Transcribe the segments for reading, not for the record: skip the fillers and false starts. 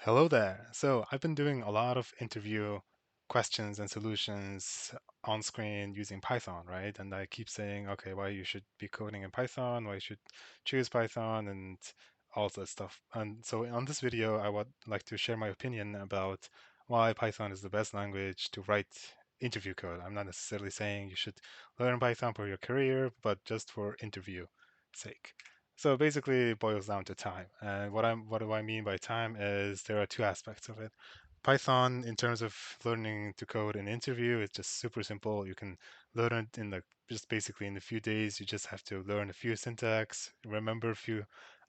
Hello there. So I've been doing a lot of interview questions and solutions on screen using Python, right? And I keep saying, okay, why you should be coding in Python, why you should choose Python, and all that stuff. And so on this video, I would like to share my opinion about why Python is the best language to write interview code. I'm not necessarily saying you should learn Python for your career, but just for interview sake. So basically, it boils down to time. And what do I mean by time is there are two aspects of it. Python, in terms of learning to code an interview, it's just super simple. You can learn it in just basically in a few days. You just have to learn a few syntax, remember a few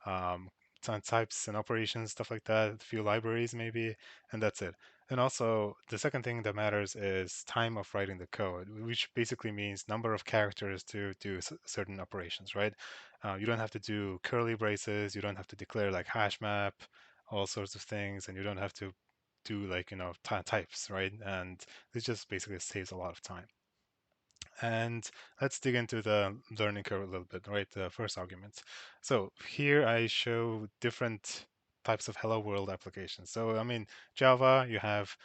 um, types and operations, stuff like that, a few libraries maybe, and that's it. And also, the second thing that matters is time of writing the code, which basically means number of characters to do certain operations, right? You don't have to do curly braces. You don't have to declare like hash map, all sorts of things, and you don't have to do like types, right? And this just basically saves a lot of time. And let's dig into the learning curve a little bit, right? The first argument. So here I show different types of hello world applications. So I mean, Java, you have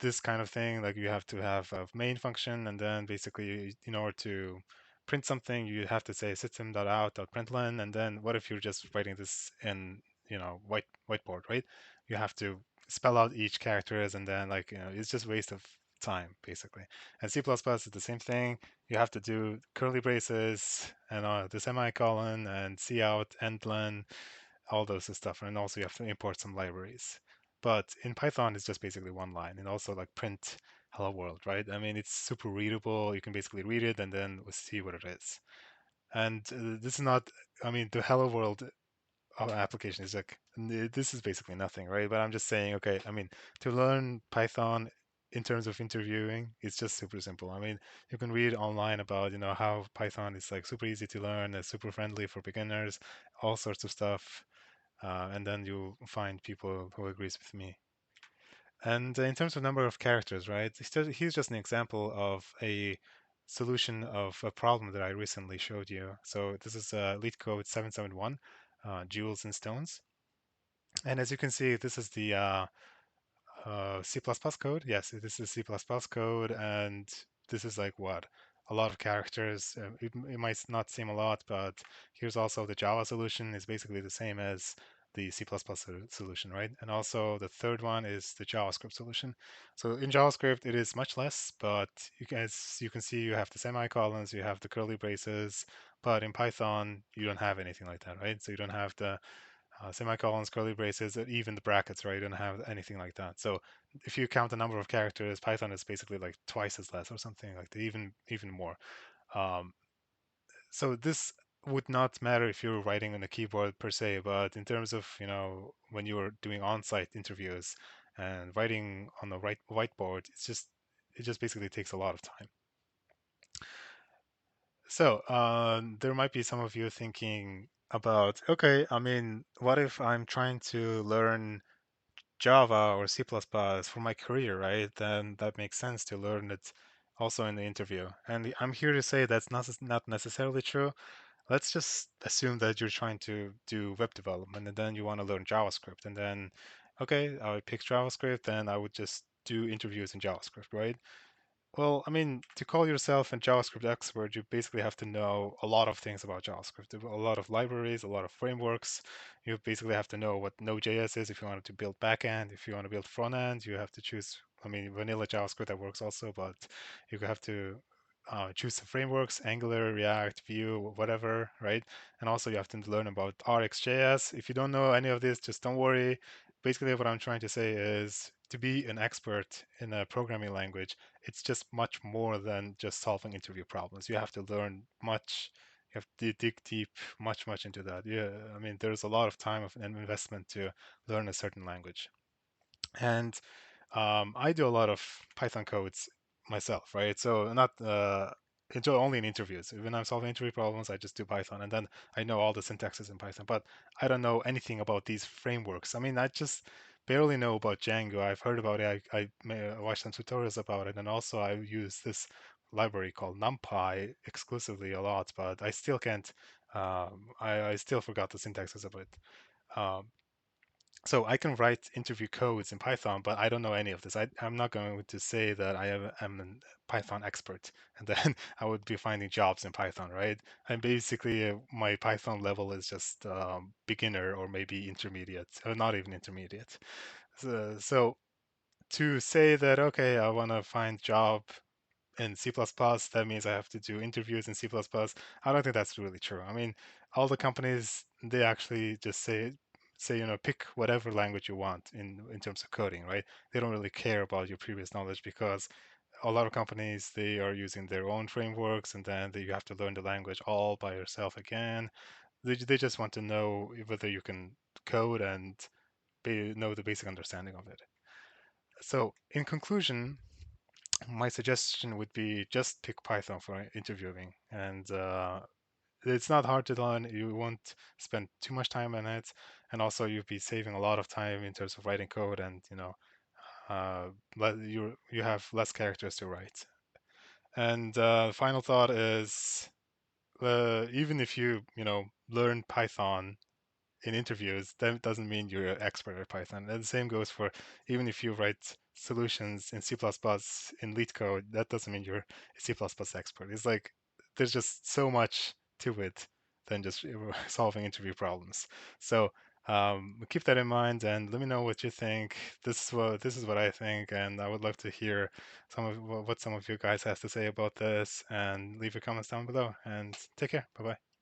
this kind of thing, like you have to have a main function, and then basically in order to print something, you have to say system.out.println, and then what if you're just writing this in whiteboard, right? You have to spell out each characters, and then it's just waste of time basically. And C++ is the same thing. You have to do curly braces and the semicolon and cout, endlen, all those stuff. And also you have to import some libraries. But in Python, it's just basically one line and also like print hello world, right? I mean, it's super readable. You can basically read it and then we'll see what it is. And this is not, I mean, the hello world application is like, this is basically nothing, right? But I'm just saying, okay, I mean, to learn Python in terms of interviewing, it's just super simple. I mean, you can read online about, how Python is like super easy to learn, it's super friendly for beginners, all sorts of stuff, and then you find people who agrees with me. And in terms of number of characters, right? Here's just an example of a solution of a problem that I recently showed you. So this is lead code 771, jewels and stones. And as you can see, this is the C++ code. Yes, this is C++ code, and this is like what? A lot of characters. It might not seem a lot, but here's also the Java solution is basically the same as the C++ solution, right? And also the third one is the JavaScript solution. So in JavaScript, it is much less, but as you can see, you have the semicolons, you have the curly braces, but in Python, you don't have anything like that, right? So you don't have the semicolons, curly braces, or even the brackets, right? You don't have anything like that. So if you count the number of characters, Python is basically like twice as less or something like that, even more. Um, so this would not matter if you're writing on a keyboard per se, but in terms of when you're doing on-site interviews and writing on the right whiteboard, it just basically takes a lot of time. So there might be some of you thinking about, okay, I mean, what if I'm trying to learn Java or C++ for my career, right? Then that makes sense to learn it also in the interview. And I'm here to say that's not necessarily true. Let's just assume that you're trying to do web development and then you want to learn JavaScript. And then, okay, I pick JavaScript and I would just do interviews in JavaScript, right? Well, I mean, to call yourself a JavaScript expert, you basically have to know a lot of things about JavaScript, a lot of libraries, a lot of frameworks. You basically have to know what Node.js is if you want to build backend. If you want to build front end, you have to choose, I mean, vanilla JavaScript that works also, but you have to choose some frameworks, Angular, React, Vue, whatever, right? And also you have to learn about RxJS. If you don't know any of this, just don't worry. Basically, what I'm trying to say is to be an expert in a programming language, it's just much more than just solving interview problems. You have to learn much. You have to dig deep, much into that. Yeah, I mean, there's a lot of time and investment to learn a certain language. And I do a lot of Python codes myself, right? So not only in interviews. When I'm solving interview problems, I just do Python, and then I know all the syntaxes in Python, but I don't know anything about these frameworks. I mean, I just barely know about Django. I've heard about it. I watched some tutorials about it, and also I use this library called NumPy exclusively a lot, but I still can't. I still forgot the syntaxes of it. Um, So I can write interview codes in Python, but I don't know any of this. I'm not going to say that am a Python expert, and then I would be finding jobs in Python, right? And basically, my Python level is just beginner or maybe intermediate, or not even intermediate. So to say that, okay, I want to find job in C++, that means I have to do interviews in C++. I don't think that's really true. I mean, all the companies, they actually just say, pick whatever language you want in terms of coding, right? They don't really care about your previous knowledge because a lot of companies, they are using their own frameworks, and then you have to learn the language all by yourself again. They just want to know whether you can code and know the basic understanding of it. So in conclusion, my suggestion would be just pick Python for interviewing, and it's not hard to learn. You won't spend too much time on it, and also you'll be saving a lot of time in terms of writing code, and uh, you have less characters to write. And final thought is, even if you learn Python in interviews, that doesn't mean you're an expert at Python. And the same goes for even if you write solutions in C++ in leet code, that doesn't mean you're a C++ expert. It's like there's just so much to it than just solving interview problems. So keep that in mind and let me know what you think. This is what I think, and I would love to hear what some of you guys have to say about this. And leave your comments down below. And take care. Bye bye.